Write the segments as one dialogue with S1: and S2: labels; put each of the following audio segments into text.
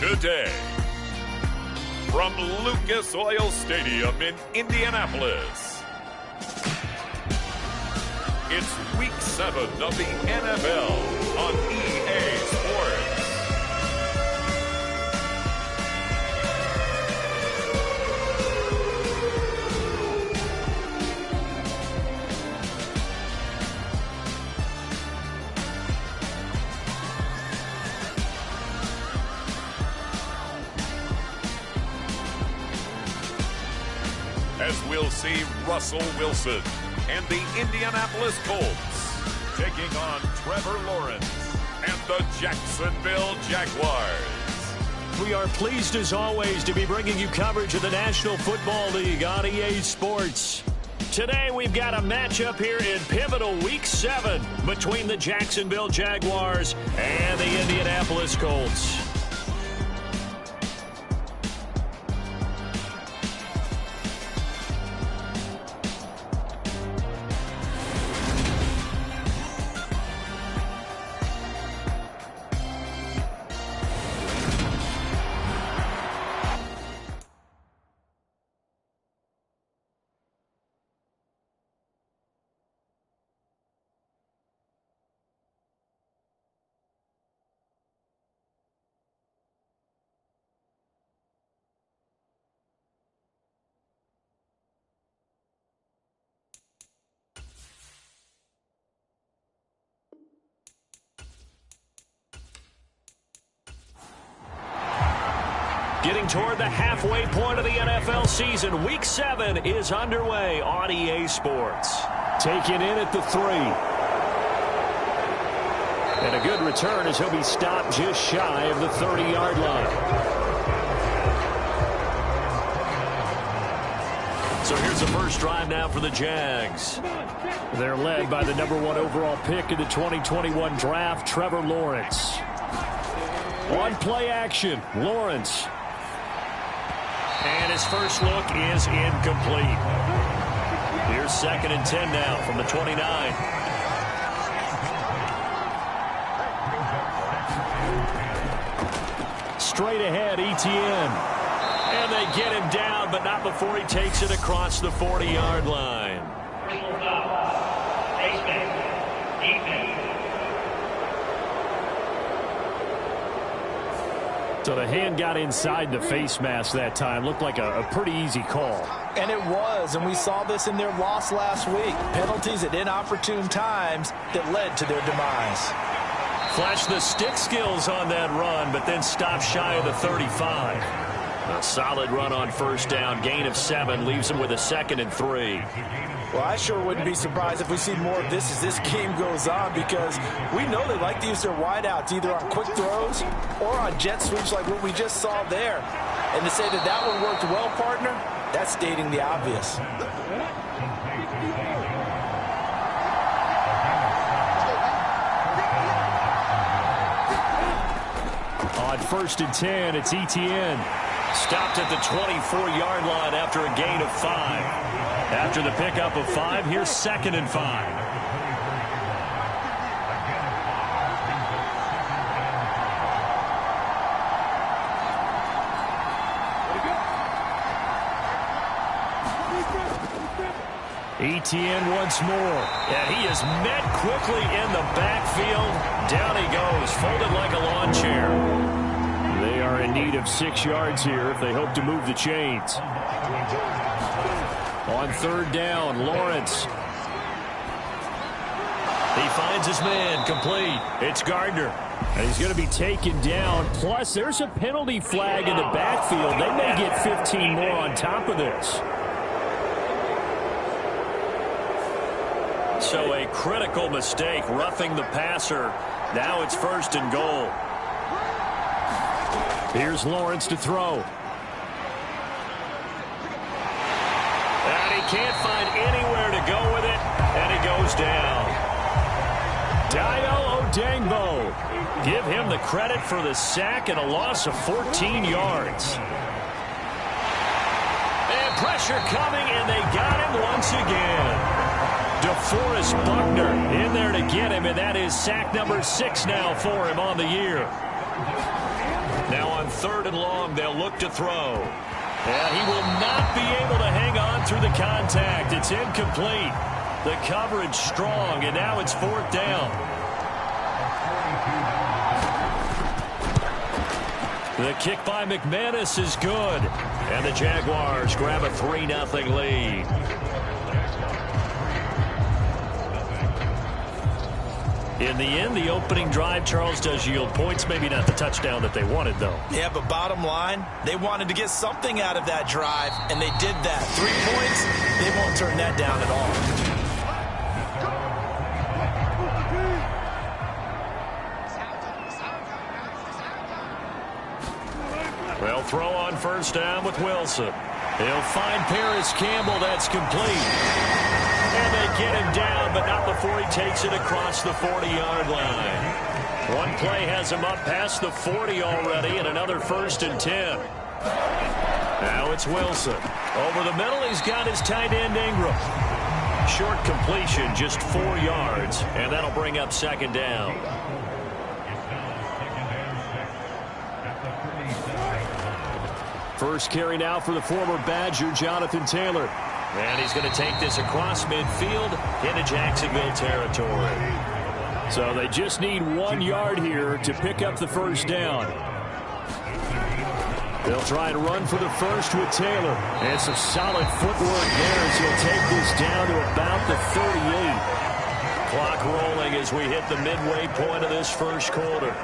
S1: today. From Lucas Oil Stadium in Indianapolis, it's Week 7 of the NFL on EA Sports. As we'll see Russell Wilson and the Indianapolis Colts taking on Trevor Lawrence and the Jacksonville Jaguars.
S2: We are pleased as always to be bringing you coverage of the National Football League on EA Sports. Today we've got a matchup here in pivotal Week 7 between the Jacksonville Jaguars and the Indianapolis Colts. Getting toward the halfway point of the NFL season, Week 7 is underway on EA Sports. Taken in at the 3. And a good return as he'll be stopped just shy of the 30-yard line. So here's the first drive now for the Jags. They're led by the number 1 overall pick in the 2021 draft, Trevor Lawrence. On play action, Lawrence. And his first look is incomplete. Here's 2nd and 10 now from the 29. Straight ahead, Etienne. And they get him down, but not before he takes it across the 40-yard line.
S3: Personal foul. Defense.
S2: So the hand got inside the face mask that time. Looked like a pretty easy call.
S4: And it was, and we saw this in their loss last week. Penalties at inopportune times that led to their demise.
S2: Flashed the stick skills on that run, but then stopped shy of the 35. A solid run on first down. Gain of 7 leaves him with a 2nd and 3.
S4: Well, I sure wouldn't be surprised if we see more of this as this game goes on, because we know they like to use their wideouts either on quick throws or on jet sweeps like what we just saw there. And to say that that one worked well, partner, that's stating the obvious.
S2: On 1st and 10, it's Etienne. Stopped at the 24-yard line after a gain of 5. After the pickup of 5, here's 2nd and 5. Etienne once more. And he is met quickly in the backfield. Down he goes, folded like a lawn chair. They are in need of 6 yards here if they hope to move the chains. On 3rd down, Lawrence. He finds his man, complete. It's Gardner. And he's going to be taken down. Plus, there's a penalty flag in the backfield. They may get 15 more on top of this. So a critical mistake, roughing the passer. Now it's 1st and goal. Here's Lawrence to throw. And he can't find anywhere to go with it, and he goes down. Dio Odengbo. Give him the credit for the sack and a loss of 14 yards. And pressure coming, and they got him once again. DeForest Buckner in there to get him, and that is sack number 6 now for him on the year. Now on 3rd and long, they'll look to throw. And he will not be able to hang on through the contact. It's incomplete. The coverage strong, and now it's 4th down. The kick by McManus is good. And the Jaguars grab a 3-0 lead. In the end, the opening drive, Charles, does yield points. Maybe not the touchdown that they wanted, though.
S4: Yeah, but bottom line, they wanted to get something out of that drive, and they did that. 3 points, they won't turn that down at all.
S2: They'll throw on 1st down with Wilson. He'll find Paris Campbell. That's complete. And they get him down, but not before he takes it across the 40-yard line. One play has him up past the 40 already, and another 1st and 10. Now it's Wilson. Over the middle, he's got his tight end Ingram. Short completion, just 4 yards, and that'll bring up 2nd down. First carry now for the former Badger, Jonathan Taylor. And he's going to take this across midfield into Jacksonville territory. So they just need 1 yard here to pick up the 1st down. They'll try and run for the first with Taylor. And some solid footwork there as he'll take this down to about the 38. Clock rolling as we hit the midway point of this 1st quarter.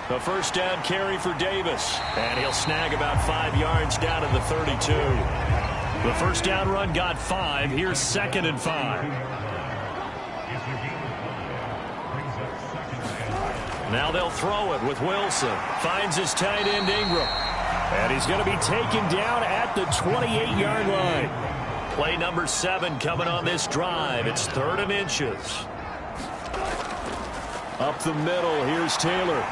S2: The 1st down carry for Davis. And he'll snag about 5 yards down to the 32. The 1st down run got 5. Here's 2nd and 5. Now they'll throw it with Wilson. Finds his tight end Ingram. And he's going to be taken down at the 28-yard line. Play number 7 coming on this drive. It's 3rd and inches. Up the middle, here's Taylor.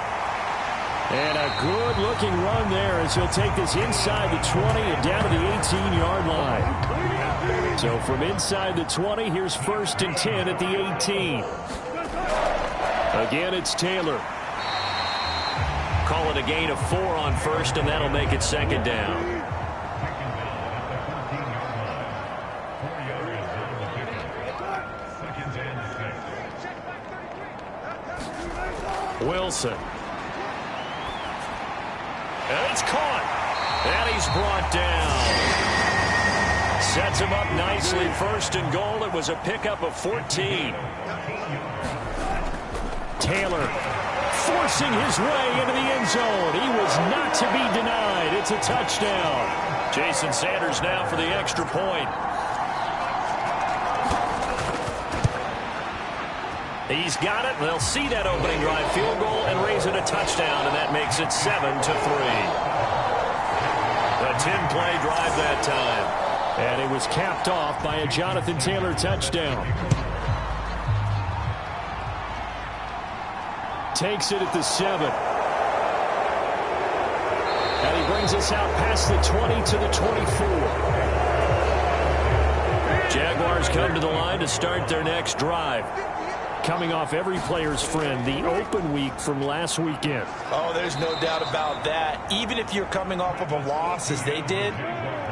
S2: And a good-looking run there as he'll take this inside the 20 and down to the 18-yard line. So from inside the 20, here's 1st and 10 at the 18. Again, it's Taylor. Call it a gain of 4 on 1st, and that'll make it 2nd down. Wilson. And it's caught. And he's brought down. Sets him up nicely. 1st and goal. It was a pickup of 14. Taylor forcing his way into the end zone. He was not to be denied. It's a touchdown. Jason Sanders now for the extra point. He's got it. They'll see that opening drive field goal and raise it a touchdown, and that makes it 7-3. A 10-play drive that time. And it was capped off by a Jonathan Taylor touchdown. Takes it at the 7. And he brings us out past the 20 to the 24. Jaguars come to the line to start their next drive. Coming off every player's friend, the open week from last weekend.
S4: Oh, there's no doubt about that. Even if you're coming off of a loss as they did,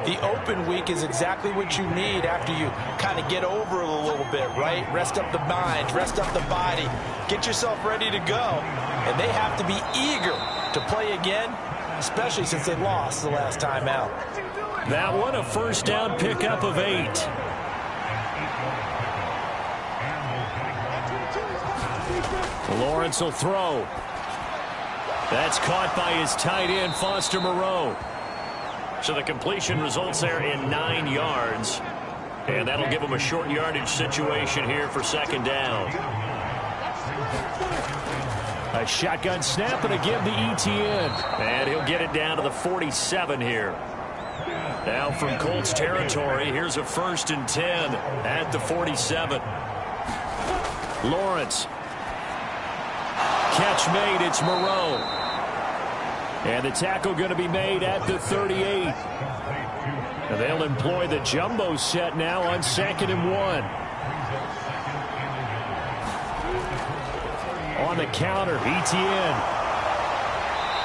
S4: the open week is exactly what you need after you kind of get over it a little bit, right? Rest up the mind, rest up the body, get yourself ready to go. And they have to be eager to play again, especially since they lost the last time out.
S2: That one, a 1st down pickup of 8. Lawrence will throw. That's caught by his tight end, Foster Moreau. So the completion results there in 9 yards. And that'll give him a short yardage situation here for 2nd down. A shotgun snap and a give to Etienne. And he'll get it down to the 47 here. Now from Colts territory, here's a 1st and 10 at the 47. Lawrence. Catch made, it's Moreau. And the tackle going to be made at the 38. And they'll employ the jumbo set now on 2nd and 1. On the counter, Etienne.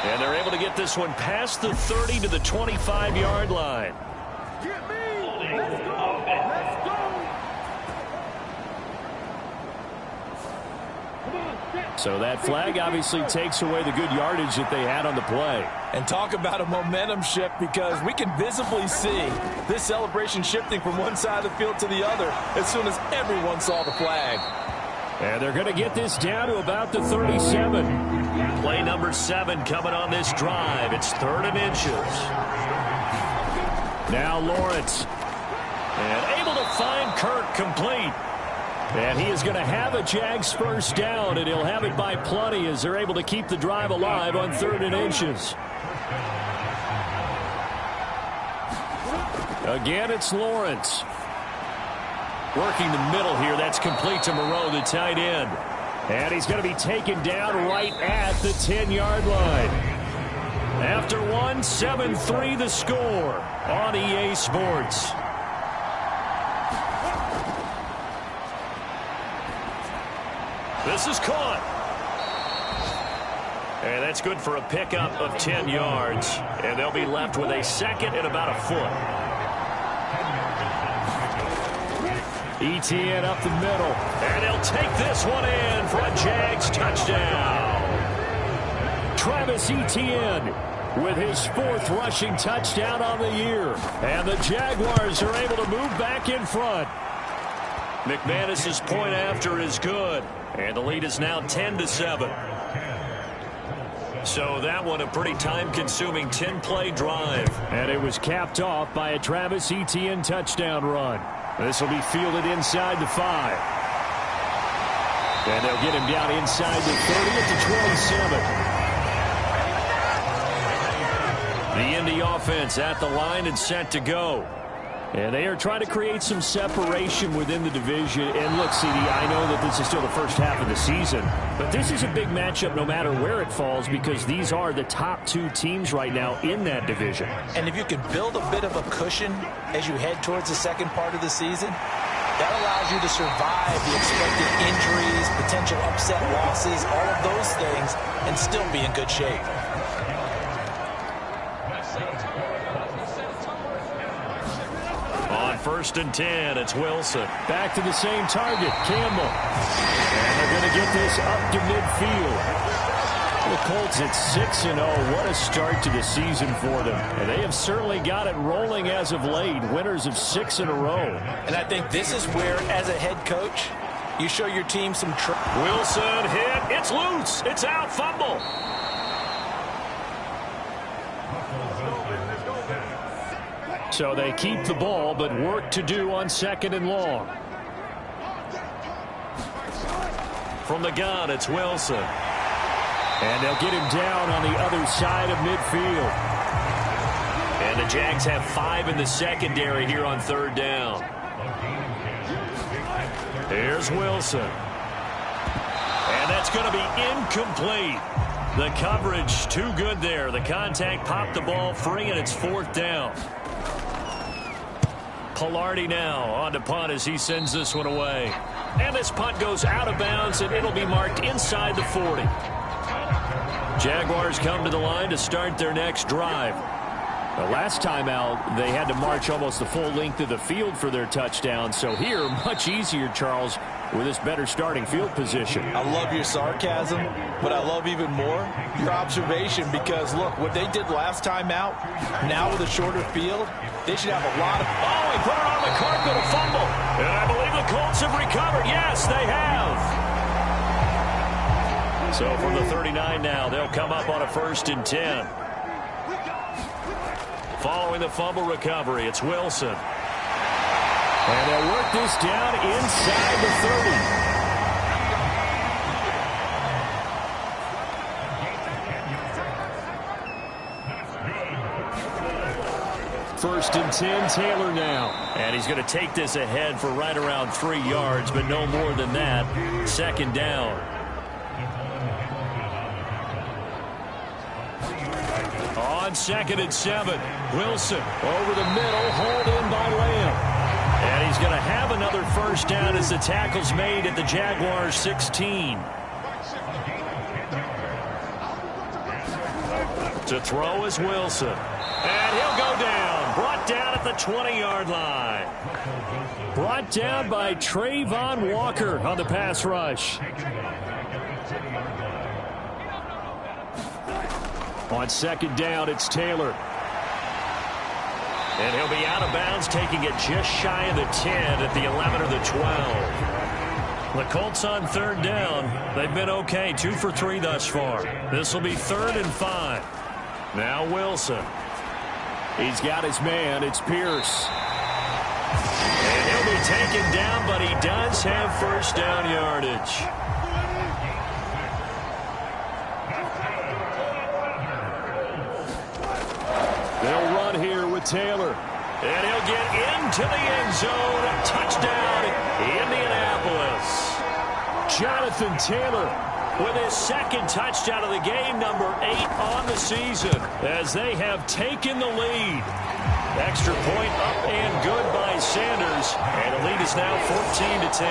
S2: And they're able to get this one past the 30 to the 25-yard line. So that flag obviously takes away the good yardage that they had on the play.
S4: And talk about a momentum shift, because we can visibly see this celebration shifting from one side of the field to the other as soon as everyone saw the flag.
S2: And they're going to get this down to about the 37. Play number 7 coming on this drive. It's 3rd and inches. Now Lawrence. And able to find Kirk complete. And he is going to have a Jags first down, and he'll have it by plenty as they're able to keep the drive alive on 3rd and inches. Again, it's Lawrence. Working the middle here. That's complete to Moreau, the tight end. And he's going to be taken down right at the 10-yard line. After one, 7-3 the score on EA Sports. This is caught. And that's good for a pickup of 10 yards. And they'll be left with a 2nd and about a foot. Etienne up the middle. And he'll take this one in for a Jags touchdown. Travis Etienne with his 4th rushing touchdown on the year. And the Jaguars are able to move back in front. McManus's point after is good. And the lead is now 10-7. So that one a pretty time-consuming 10-play drive. And it was capped off by a Travis Etienne touchdown run. This will be fielded inside the 5. And they'll get him down inside the 30 at the 27. The Indy offense at the line and set to go. And they are trying to create some separation within the division. And look, CD, I know that this is still the first half of the season, but this is a big matchup no matter where it falls, because these are the top 2 teams right now in that division.
S4: And if you can build a bit of a cushion as you head towards the second part of the season, that allows you to survive the expected injuries, potential upset losses, all of those things, and still be in good shape.
S2: On 1st and 10, it's Wilson. Back to the same target, Campbell. And they're going to get this up to midfield. The Colts at 6-0. What a start to the season for them. And they have certainly got it rolling as of late. Winners of 6 in a row.
S4: And I think this is where, as a head coach, you show your team some trust.
S2: Wilson hit. It's loose. It's out. Fumble. So they keep the ball, but work to do on 2nd and long. From the gun, it's Wilson. And they'll get him down on the other side of midfield. And the Jags have 5 in the secondary here on 3rd down. Here's Wilson. And that's going to be incomplete. The coverage too good there. The contact popped the ball free, and it's 4th down. Pilardi now on to punt as he sends this one away. And this punt goes out of bounds, and it'll be marked inside the 40. Jaguars come to the line to start their next drive. The last time out, they had to march almost the full length of the field for their touchdown. So here, much easier, Charles, with this better starting field position.
S4: I love your sarcasm, but I love even more your observation, because, look, what they did last time out, now with a shorter field, they should have a lot of...
S2: Oh, he put it on the carpet, a fumble. And I believe the Colts have recovered. Yes, they have. So from the 39 now, they'll come up on a 1st and 10. Following the fumble recovery, it's Wilson. And they'll work this down inside the 30. 1st and 10, Taylor now. And he's going to take this ahead for right around 3 yards, but no more than that. 2nd down. On 2nd and 7, Wilson over the middle, hauled in by Lamb. And he's going to have another 1st down as the tackle's made at the Jaguars' 16. To throw is Wilson. And he'll go down. Brought down at the 20-yard line. Brought down by Trayvon Walker on the pass rush. On second down, it's Taylor. And he'll be out of bounds, taking it just shy of the 10 at the 11 or the 12. The Colts on third down. They've been okay, 2 for 3 thus far. This will be 3rd and 5. Now Wilson. He's got his man. It's Pierce. And he'll be taken down, but he does have first down yardage. They'll run here with Taylor. And he'll get into the end zone. Touchdown, Indianapolis. Jonathan Taylor with his second touchdown of the game, number 8 on the season, as they have taken the lead. Extra point up and good by Sanders, and the lead is now 14-10.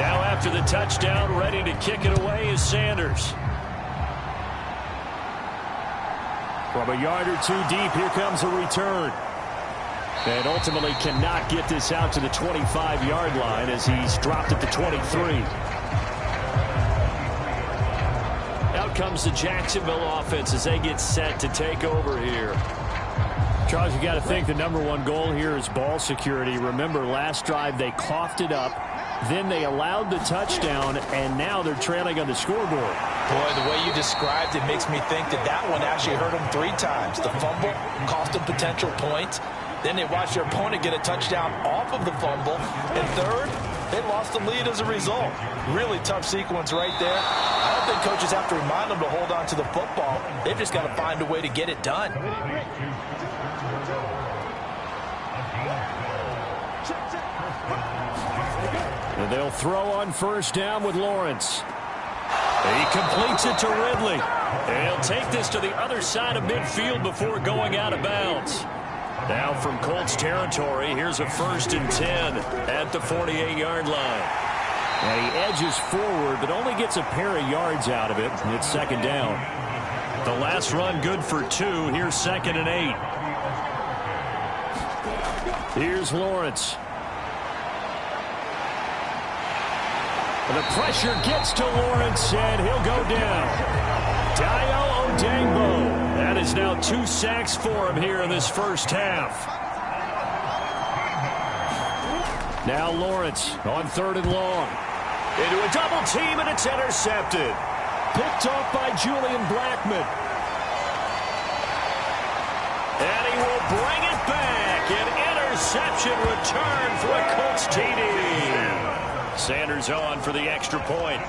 S2: Now after the touchdown, ready to kick it away is Sanders. From a yard or 2 deep, here comes a return. And ultimately cannot get this out to the 25-yard line as he's dropped at the 23. Out comes the Jacksonville offense as they get set to take over here. Charles, you got to think the number 1 goal here is ball security. Remember, last drive they coughed it up. Then they allowed the touchdown, and now they're trailing on the scoreboard.
S4: Boy, the way you described it makes me think that one actually hurt them 3 times. The fumble cost them potential points. Then they watched their opponent get a touchdown off of the fumble. And third, they lost the lead as a result. Really tough sequence right there. I don't think coaches have to remind them to hold on to the football. They've just got to find a way to get it done.
S2: And they'll throw on first down with Lawrence. He completes it to Ridley. And he'll take this to the other side of midfield before going out of bounds. Now from Colts territory, here's a 1st and 10 at the 48-yard line. And he edges forward, but only gets a pair of yards out of it. And it's 2nd down. The last run good for 2. Here's 2nd and 8. Here's Lawrence. The pressure gets to Lawrence, and he'll go down. Dayo Odeyingbo. That is now 2 sacks for him here in this first half. Now Lawrence on 3rd and long. Into a double team, and it's intercepted. Picked off by Julian Blackmon. And he will bring it back. An interception return for a Colts TD. Sanders on for the extra point.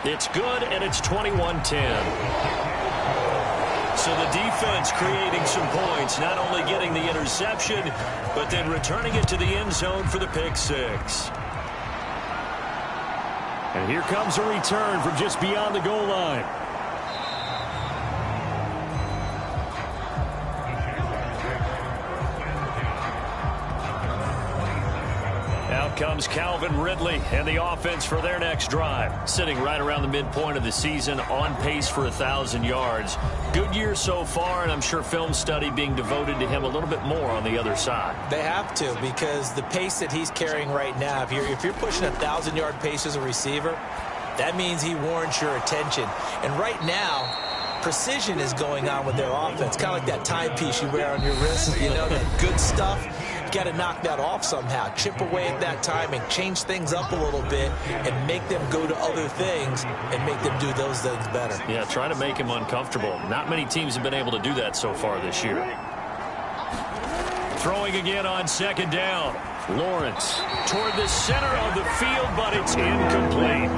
S2: It's good, and it's 21-10. So the defense creating some points, not only getting the interception, but then returning it to the end zone for the pick 6. And here comes a return from just beyond the goal line. Out comes Calvin Ridley and the offense for their next drive. Sitting right around the midpoint of the season, on pace for 1,000 yards. Good year so far, and I'm sure film study being devoted to him a little bit more on the other side.
S4: They have to, because the pace that he's carrying right now, if you're pushing 1,000-yard pace as a receiver, that means he warrants your attention. And right now, precision is going on with their offense. Kind of like that timepiece you wear on your wrist, you know, that good stuff. You got to knock that off somehow. Chip away at that timing, change things up a little bit, and make them go to other things and make them do those things better.
S2: Yeah, try to make him uncomfortable. Not many teams have been able to do that so far this year. Throwing again on 2nd down. Lawrence toward the center of the field, but it's incomplete.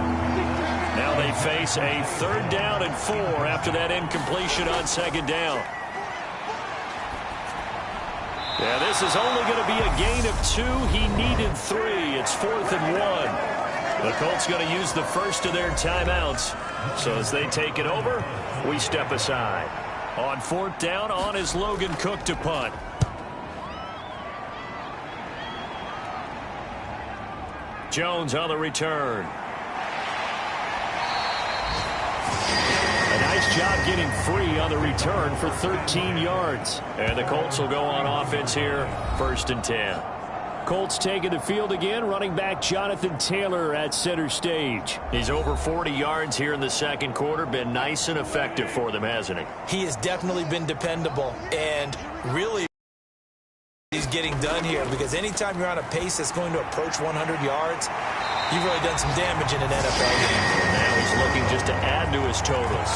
S2: Now they face a 3rd down and 4 after that incompletion on 2nd down. Yeah, this is only going to be a gain of 2. He needed 3. It's 4th and 1. The Colts going to use the first of their timeouts. So as they take it over, we step aside. On 4th down, on is Logan Cook to punt. Jones on the return. A nice job getting free on the return for 13 yards. And the Colts will go on offense here, 1st and 10. Colts taking the field again. Running back Jonathan Taylor at center stage. He's over 40 yards here in the second quarter. Been nice and effective for them, hasn't he?
S4: He has definitely been dependable. And really, he's getting done here because anytime you're on a pace that's going to approach 100 yards, you've really done some damage in an NFL game.
S2: Now he's looking just to add to his totals.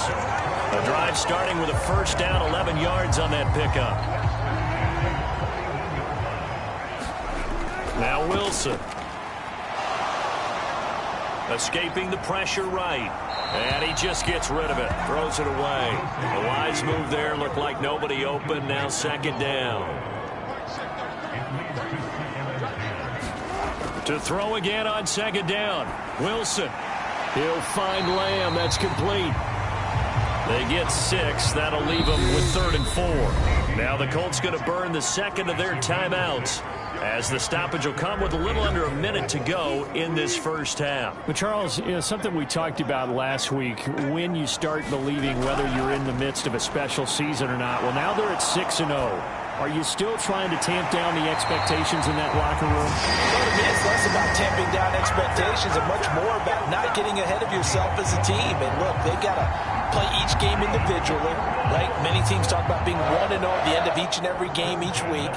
S2: A drive starting with a first down, 11 yards on that pickup. Now Wilson. Escaping the pressure right. And he just gets rid of it. Throws it away. A wise move there. Looked like nobody open. Now 2nd down. To throw again on 2nd down. Wilson. He'll find Lamb. That's complete. They get 6. That'll leave them with 3rd and 4. Now the Colts going to burn the second of their timeouts, as the stoppage will come with a little under a minute to go in this first half.
S5: Well, Charles, something we talked about last week, when you start believing whether you're in the midst of a special season or not. Well, now they're at 6-0. Are you still trying to tamp down the expectations in that locker room?
S4: Well, to me, it's less about tamping down expectations and much more about not getting ahead of yourself as a team. And look, they've got to play each game individually, right? Many teams talk about being 1-0 at the end of each and every game each week.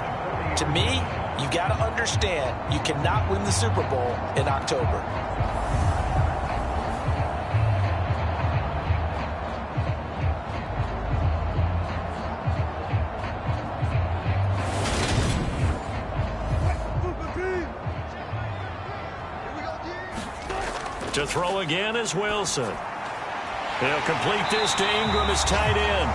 S4: To me, you've got to understand you cannot win the Super Bowl in October.
S2: To throw again is Wilson. He'll complete this to Ingram as tight end.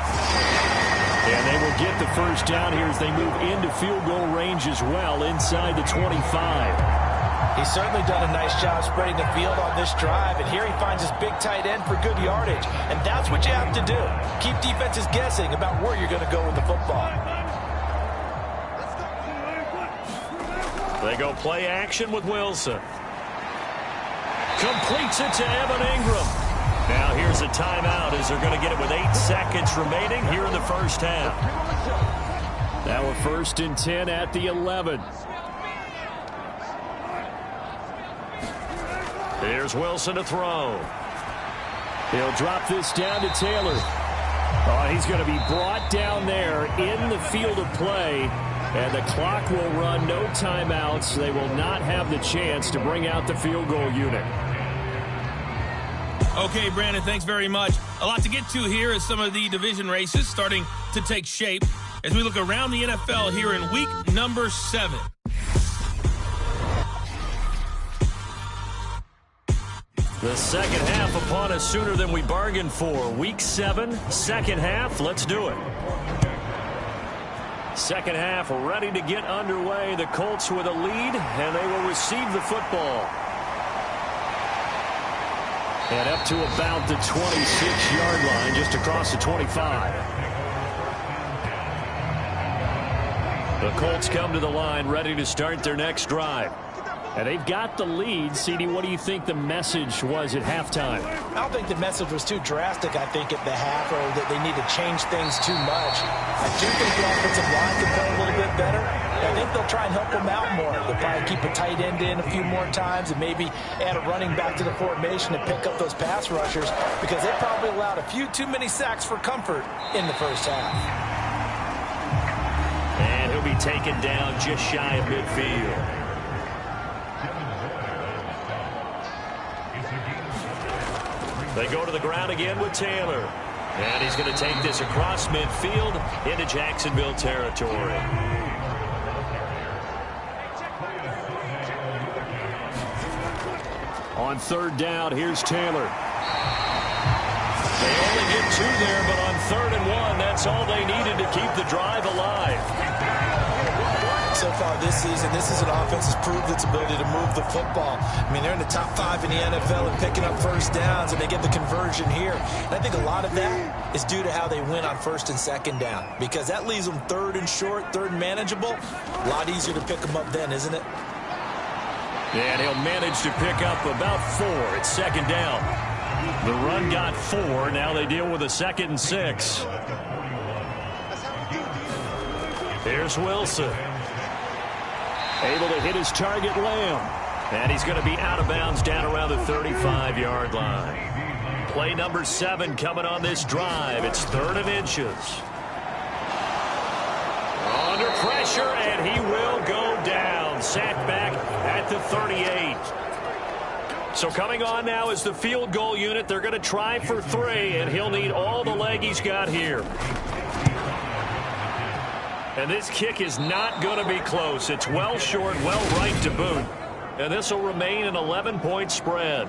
S2: And they will get the first down here as they move into field goal range as well, inside the 25.
S4: He's certainly done a nice job spreading the field on this drive, and here he finds his big tight end for good yardage. And that's what you have to do. Keep defenses guessing about where you're going to go with the football.
S2: They go play action with Wilson. Completes it to Evan Ingram. Now here's a timeout as they're going to get it with 8 seconds remaining here in the first half.
S5: Now a 1st and 10 at the 11.
S2: Here's Wilson to throw.
S5: He'll drop this down to Taylor. Oh, he's going to be brought down there in the field of play. And the clock will run, no timeouts. They will not have the chance to bring out the field goal unit.
S6: Okay, Brandon, thanks very much. A lot to get to here as some of the division races starting to take shape as we look around the NFL here in week number 7.
S2: The second half upon us sooner than we bargained for. Week 7, second half. Let's do it. Second half ready to get underway. The Colts with a lead, and they will receive the football. And up to about the 26-yard line, just across the 25. The Colts come to the line, ready to start their next drive.
S5: And they've got the lead. CD, what do you think the message was at halftime?
S4: I don't think the message was too drastic, I think, at the half, or that they need to change things too much. I do think the offensive line can play a little bit better. I think they'll try and help them out more. They'll probably keep a tight end in a few more times and maybe add a running back to the formation to pick up those pass rushers, because they probably allowed a few too many sacks for comfort in the first half.
S2: And he'll be taken down just shy of midfield. They go to the ground again with Taylor. And he's going to take this across midfield into Jacksonville territory.
S5: On 3rd down, here's Taylor.
S2: They only get 2 there, but on 3rd and 1, that's all they needed to keep the drive alive.
S4: So far this season, this is an offense that's proved its ability to move the football. I mean, they're in the top 5 in the NFL and picking up first downs, and they get the conversion here. And I think a lot of that is due to how they win on 1st and 2nd down, because that leaves them 3rd and short, 3rd and manageable. A lot easier to pick them up then, isn't it?
S2: And he'll manage to pick up about 4. It's second down. The run got 4. Now they deal with a 2nd and 6. Here's Wilson. Able to hit his target, Lamb. And he's going to be out of bounds down around the 35-yard line. Play number 7 coming on this drive. It's 3rd and inches. Under pressure, and he will go down. Sacked back at the 38. So coming on now is the field goal unit. They're going to try for 3, and he'll need all the leg he's got here. And this kick is not going to be close. It's well short, well right to boot. And this will remain an 11-point spread.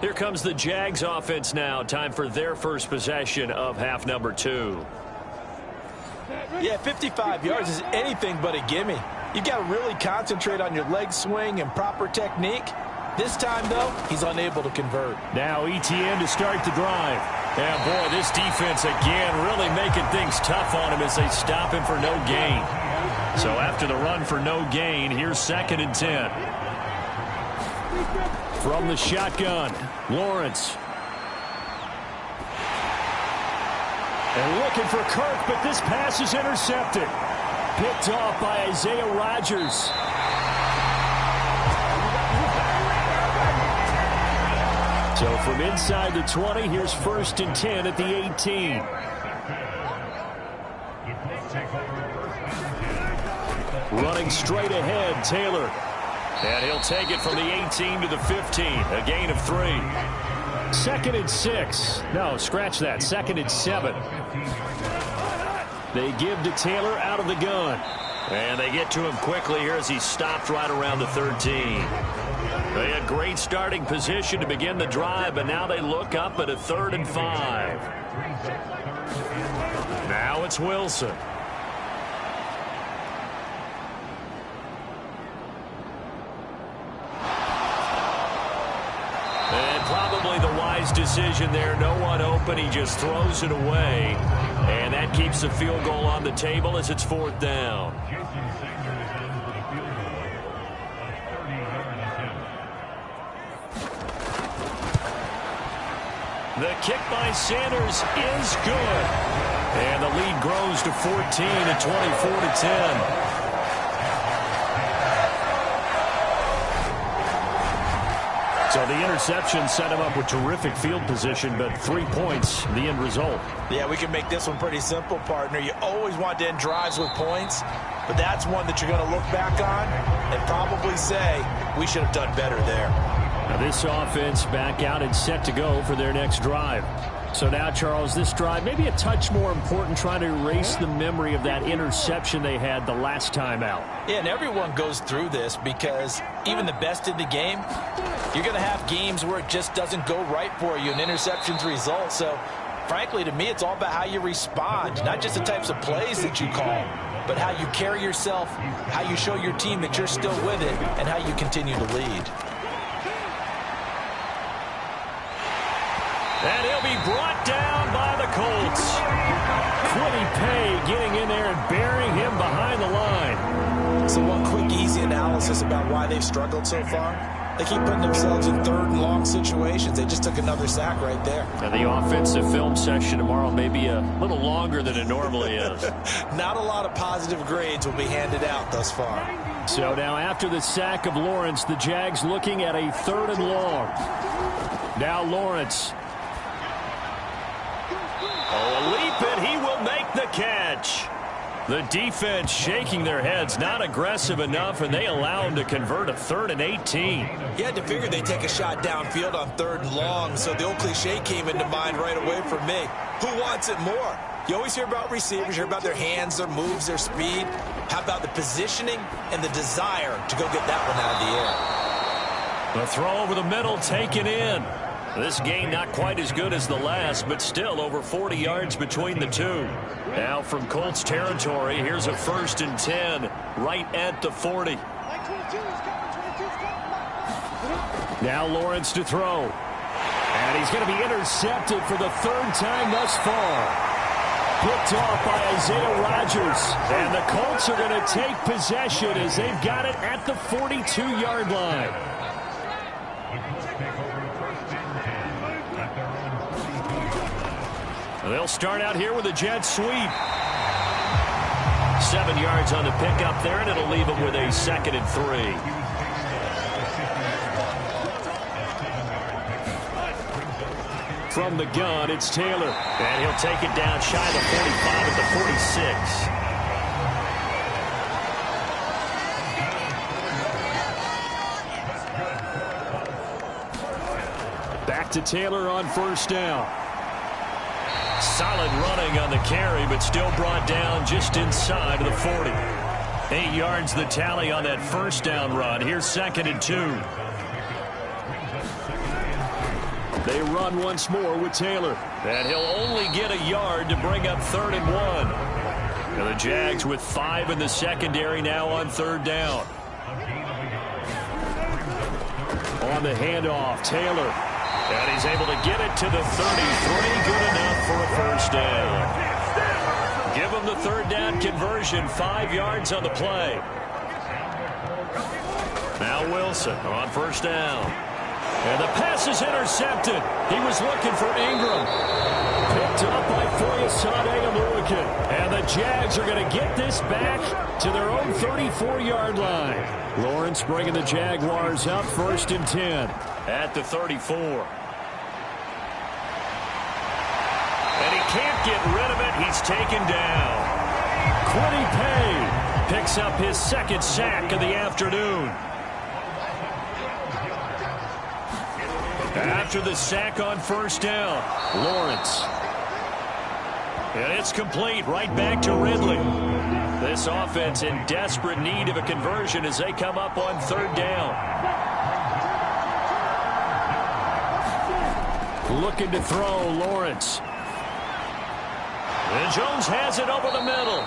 S2: Here comes the Jags offense now. Time for their first possession of half number 2.
S4: Yeah, 55 yards is anything but a gimme. You've got to really concentrate on your leg swing and proper technique. This time, though, he's unable to convert.
S2: Now ETN to start the drive. And, boy, this defense, again, really making things tough on him as they stop him for no gain. So after the run for no gain, here's 2nd and 10. From the shotgun, Lawrence. And looking for Kirk, but this pass is intercepted. Picked off by Isaiah Rodgers. So from inside the 20, here's 1st and 10 at the 18. Running straight ahead, Taylor. And he'll take it from the 18 to the 15, a gain of 3. 2nd and 6. No, scratch that. 2nd and 7. They give to Taylor out of the gun. And they get to him quickly here as he stopped right around the 13. They had great starting position to begin the drive, but now they look up at a 3rd and 5. Now it's Wilson. And probably the wise decision there. No one open. He just throws it away. And that keeps the field goal on the table as it's 4th down. The kick by Sanders is good. And the lead grows to 14 at 24-10. So the interception set him up with terrific field position, but 3 points, the end result.
S4: Yeah, we can make this one pretty simple, partner. You always want to end drives with points, but that's one that you're going to look back on and probably say, we should have done better there.
S2: Now this offense back out and set to go for their next drive. So now, Charles, this drive maybe a touch more important, trying to erase the memory of that interception they had the last time out.
S4: Yeah, and everyone goes through this because even the best in the game, you're going to have games where it just doesn't go right for you and interceptions result. So, frankly, to me, it's all about how you respond, not just the types of plays that you call, but how you carry yourself, how you show your team that you're still with it, and how you continue to lead.
S2: And he'll be brought down by the Colts. Quiddy Pay getting in there and burying him behind the line.
S4: So one quick, easy analysis about why they've struggled so far. They keep putting themselves in 3rd and long situations. They just took another sack right there.
S2: And the offensive film session tomorrow may be a little longer than it normally is.
S4: Not a lot of positive grades will be handed out thus far.
S2: So now after the sack of Lawrence, the Jags looking at a 3rd and long. Now Lawrence. Oh, a leap, and he will make the catch. The defense shaking their heads, not aggressive enough, and they allow him to convert a 3rd and 18.
S4: You had to figure they'd take a shot downfield on 3rd and long, so the old cliche came into mind right away for me. Who wants it more? You always hear about receivers, you hear about their hands, their moves, their speed. How about the positioning and the desire to go get that one out of the air?
S2: The throw over the middle taken in. This game not quite as good as the last, but still over 40 yards between the two. Now from Colts territory, here's a 1st and 10 right at the 40. Now Lawrence to throw.
S5: And he's going to be intercepted for the third time thus far. Picked off by Isaiah Rodgers. And the Colts are going to take possession as they've got it at the 42-yard line. They'll start out here with a jet sweep. 7 yards on the pickup there, and it'll leave them with a 2nd and 3. From the gun, it's Taylor. And he'll take it down shy of the 45 at the 46. Back to Taylor on first down. Solid running on the carry, but still brought down just inside of the 40. 8 yards the tally on that first down run. Here's 2nd and 2. They run once more with Taylor. And he'll only get a yard to bring up 3rd and 1. And the Jags with 5 in the secondary now on 3rd down. On the handoff, Taylor. And he's able to get it to the 33. Good enough for a first down. Give him the 3rd down conversion. 5 yards on the play. Now Wilson on first down. And the pass is intercepted. He was looking for Ingram. Picked up by Foyesade Aluakin. And the Jags are going to get this back to their own 34-yard line. Lawrence bringing the Jaguars up 1st and 10 at the 34. And he can't get rid of it. He's taken down. Quiddy Pay picks up his 2nd sack of the afternoon. After the sack on first down, Lawrence. And it's complete right back to Ridley. This offense in desperate need of a conversion as they come up on 3rd down. Looking to throw, Lawrence. And Jones has it over the middle.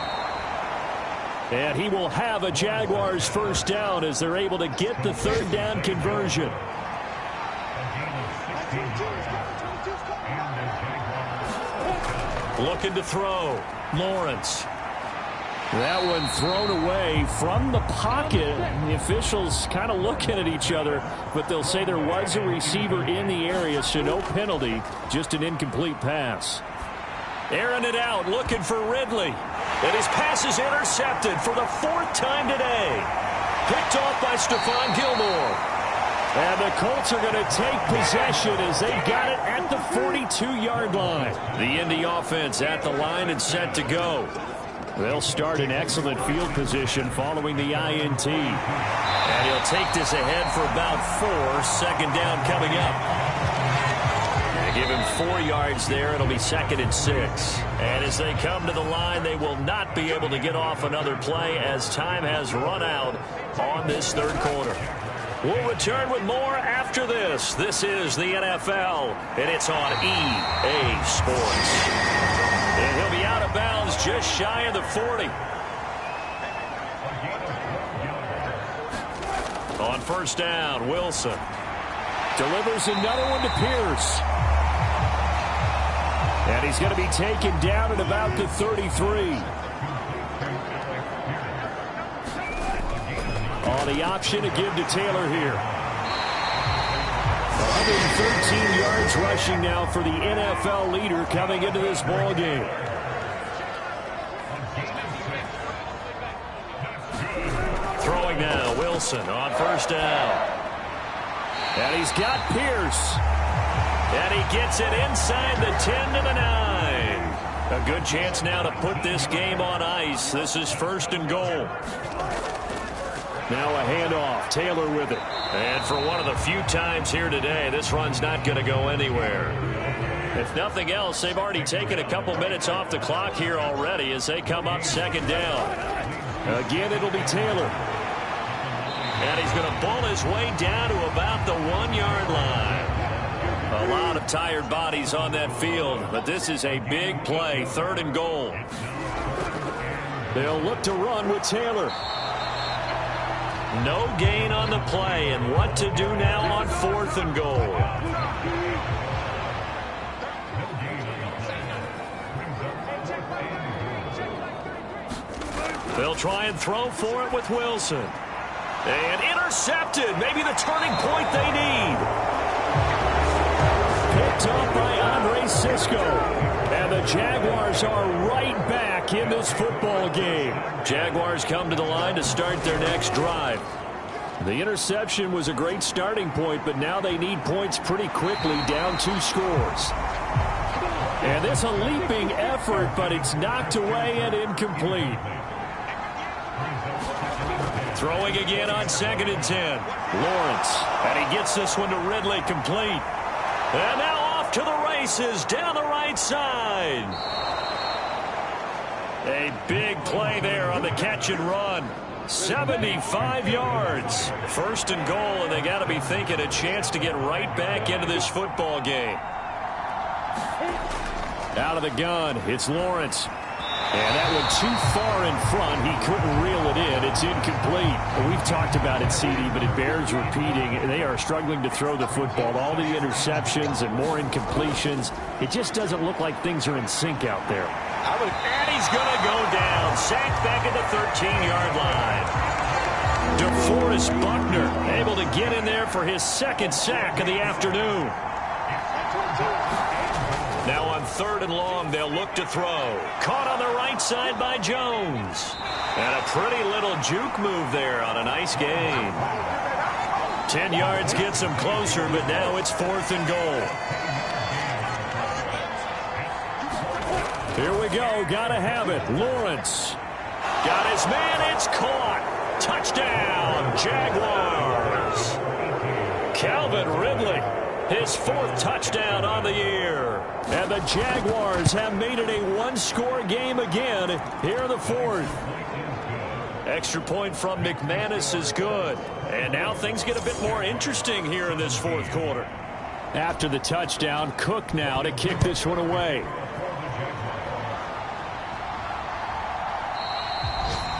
S5: And he will have a Jaguars first down as they're able to get the 3rd down conversion. Looking to throw, Lawrence. That one thrown away from the pocket. The officials kind of looking at each other, but they'll say there was a receiver in the area, so no penalty, just an incomplete pass. Airing it out, looking for Ridley. And his pass is intercepted for the 4th time today. Picked off by Stephon Gilmore. And the Colts are going to take possession as they've got it at the 42-yard line. The Indy offense at the line and set to go. They'll start in excellent field position following the INT. And he'll take this ahead for about 4. 2nd down coming up. And give him 4 yards there. It'll be 2nd and 6. And as they come to the line, they will not be able to get off another play as time has run out on this 3rd quarter. We'll return with more after this. This is the NFL, and it's on EA Sports. And he'll be out of bounds just shy of the 40. On first down, Wilson delivers another one to Pierce. And he's going to be taken down at about the 33. On the option to give to Taylor here. 113 yards rushing now for the NFL leader coming into this ball game. Throwing now, Wilson on first down. And he's got Pierce. And he gets it inside the 10 to the 9. A good chance now to put this game on ice. This is 1st and goal. Now a handoff. Taylor with it. And for one of the few times here today, this run's not going to go anywhere. If nothing else, they've already taken a couple minutes off the clock here already as they come up 2nd down. Again, it'll be Taylor. And he's going to bull his way down to about the 1-yard line. A lot of tired bodies on that field, but this is a big play. 3rd and goal. They'll look to run with Taylor. No gain on the play, and what to do now on 4th and goal.
S2: They'll try and throw for it with Wilson. And intercepted. Maybe the turning point they need. Picked up by Andre Sisco. And the Jaguars are right back in this football game. Jaguars come to the line to start their next drive. The interception was a great starting point, but now they need points pretty quickly, down 2 scores. And this a leaping effort, but it's knocked away and incomplete. Throwing again on 2nd and 10. Lawrence, and he gets this one to Ridley, complete. And now off to the races down the right side. A big play there on the catch and run. 75 yards. 1st and goal, and they got to be thinking a chance to get right back into this football game. Out of the gun, it's Lawrence. And that went too far in front. He couldn't reel it in. It's incomplete. We've talked about it, CD, but it bears repeating. They are struggling to throw the football. All the interceptions and more incompletions. It just doesn't look like things are in sync out there. And he's going to go down. Sacked back at the 13-yard line. DeForest Buckner able to get in there for his 2nd sack of the afternoon. Now on 3rd and long, they'll look to throw. Caught on the right side by Jones. And a pretty little juke move there on a nice gain. 10 yards gets him closer, but now it's 4th and goal. Here we go. Gotta have it. Lawrence. Got his man. It's caught. Touchdown, Jaguars. Calvin Ridley. His 4th touchdown on the year. And the Jaguars have made it a 1-score game again here in the 4th. Extra point from McManus is good. And now things get a bit more interesting here in this 4th quarter. After the touchdown, Cook now to kick this one away.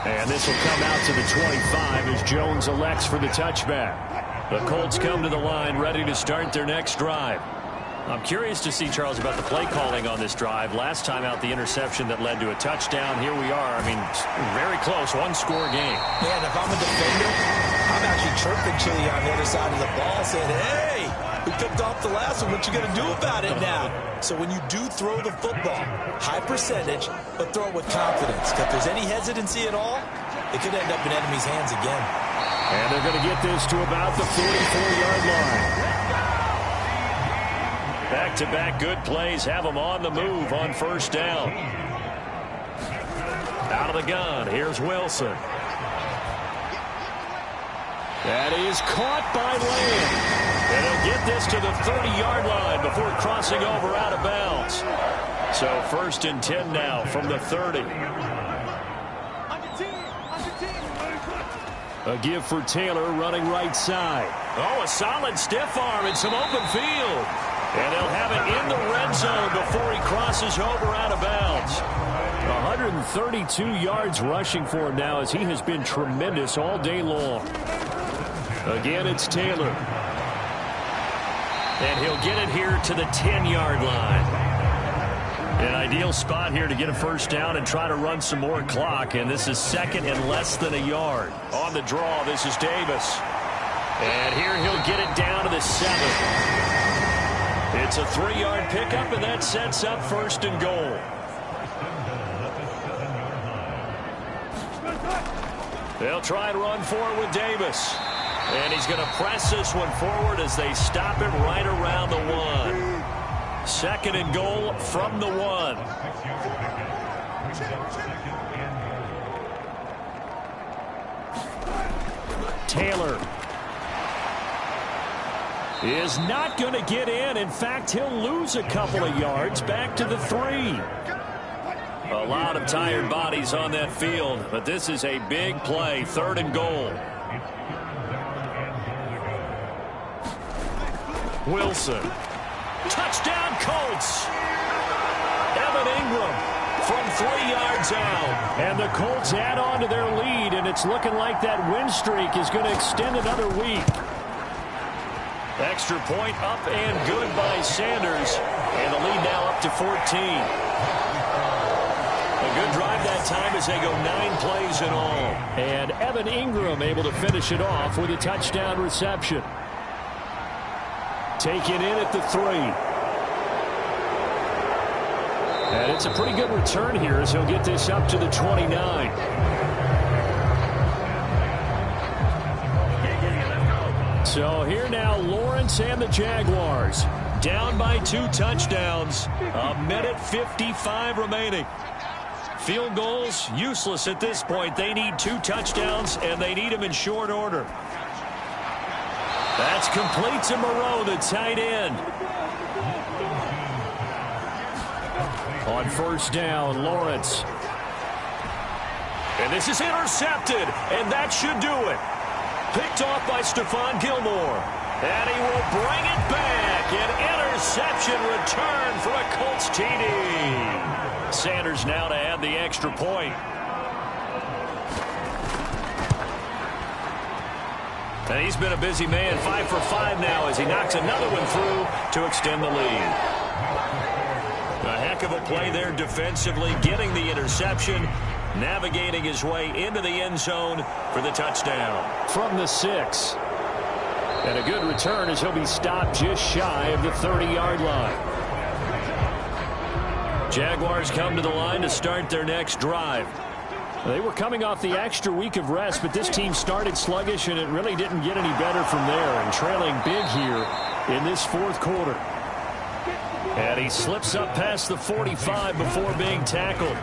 S2: And this will come out to the 25 as Jones elects for the touchback. The Colts come to the line ready to start their next drive. I'm curious to see, Charles, about the play calling on this drive. Last time out, the interception that led to a touchdown. Here we are. I mean, very close, 1-score game.
S4: Yeah, and if I'm a defender, I'm actually chirping Chili on the other side of the ball saying, hey, we picked off the last one. What you going to do about it now? So when you do throw the football, high percentage, but throw it with confidence. If there's any hesitancy at all, it could end up in enemy's hands again.
S2: And they're going to get this to about the 44-yard line. Back-to-back good plays have them on the move on 1st down. Out of the gun, here's Wilson. That is caught by Lamb. And he'll get this to the 30-yard line before crossing over out of bounds. So 1st and 10 now from the 30. A give for Taylor running right side. Oh, a solid stiff arm and some open field. And they'll have it in the red zone before he crosses over out of bounds. 132 yards rushing for him now as he has been tremendous all day long. Again, it's Taylor. And he'll get it here to the 10-yard line. An ideal spot here to get a 1st down and try to run some more clock. And this is 2nd and less than a yard. On the draw, this is Davis. And here he'll get it down to the 7. It's a 3-yard pickup, and that sets up 1st and goal. They'll try and run forward with Davis. And he's going to press this one forward as they stop it right around the 1. 2nd and goal from the 1. Taylor is not going to get in. In fact, he'll lose a couple of yards back to the 3. A lot of tired bodies on that field, but this is a big play. 3rd and goal. Wilson. Touchdown, Colts. Evan Ingram from 3 yards out. And the Colts add on to their lead, and it's looking like that win streak is going to extend another week. Extra point up and good by Sanders. And the lead now up to 14. A good drive that that time as they go 9 plays in all.
S5: And Evan Ingram able to finish it off with a touchdown reception. Taken in at the 3. And it's a pretty good return here as he'll get this up to the 29. So here now, Lawrence and the Jaguars. Down by 2 touchdowns. 1:55 remaining. Field goals, useless at this point. They need 2 touchdowns, and they need them in short order. That's complete to Moreau, the tight end. On first down, Lawrence. And this is intercepted, and that should do it. Picked off by Stephon Gilmore. And he will bring it back. An interception return for a Colts TD. Sanders now to add the extra point. And he's been a busy man, 5 for 5 now as he knocks another one through to extend the lead. A heck of a play there defensively, getting the interception, navigating his way into the end zone for the touchdown. From the 6. And a good return as he'll be stopped just shy of the 30-yard line. Jaguars come to the line to start their next drive. They were coming off the extra week of rest, but this team started sluggish, and it really didn't get any better from there, and trailing big here in this fourth quarter. And he slips up past the 45 before being tackled.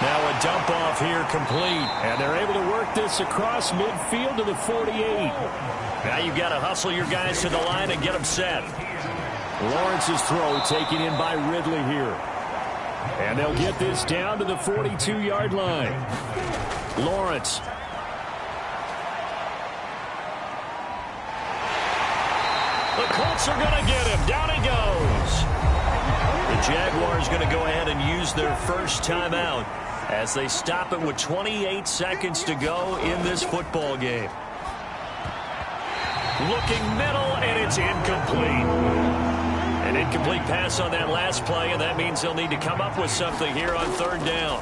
S5: Now a dump off here complete. And they're able to work this across midfield to the 48. Now you've got to hustle your guys to the line and get them set. Lawrence's throw taken in by Ridley here. And they'll get this down to the 42-yard line. Lawrence. The Colts are going to get him. Down he goes. The Jaguars going to go ahead and use their first timeout as they stop it with 28 seconds to go in this football game. Looking middle, and it's incomplete. An incomplete pass on that last play, and that means they'll need to come up with something here on third down.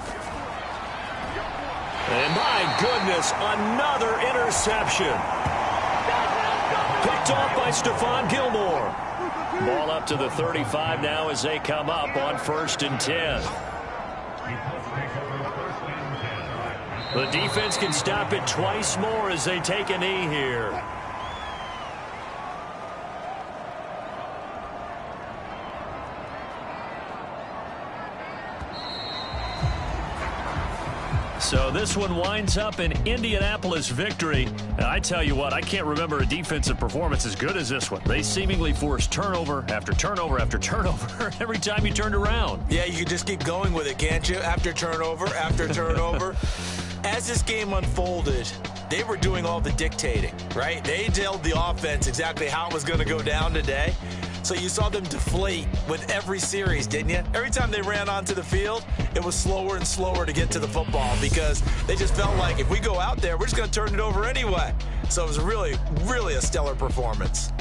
S5: And my goodness, another interception. Picked off by Stephon Gilmore. Ball up to the 35 now as they come up on 1st and 10. The defense can stop it twice more as they take a knee here. So this one winds up an Indianapolis victory. And I tell you what, I can't remember a defensive performance as good as this one. They seemingly forced turnover after turnover after turnover every time you turned around.
S4: Yeah, you can just keep going with it, can't you? After turnover, after turnover. As this game unfolded, they were doing all the dictating, right? They told the offense exactly how it was going to go down today. So you saw them deflate with every series, didn't you? Every time they ran onto the field, it was slower and slower to get to the football because they just felt like if we go out there, we're just going to turn it over anyway. So it was really, really a stellar performance.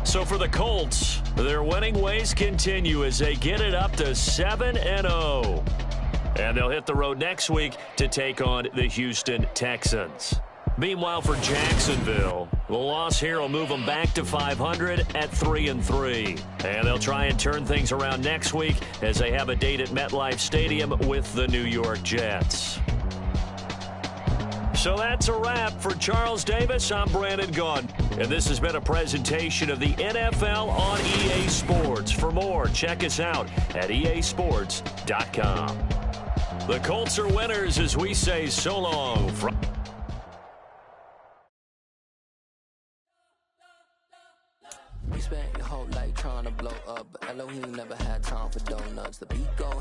S2: So for the Colts, their winning ways continue as they get it up to 7-0. And they'll hit the road next week to take on the Houston Texans. Meanwhile, for Jacksonville, the loss here will move them back to 500 at 3-3. And they'll try and turn things around next week as they have a date at MetLife Stadium with the New York Jets. So that's a wrap. For Charles Davis, I'm Brandon Gunn. And this has been a presentation of the NFL on EA Sports. For more, check us out at easports.com. The Colts are winners as we say so long from...
S7: We spent your whole life trying to blow up, but Elohim never had time for donuts. The beat goes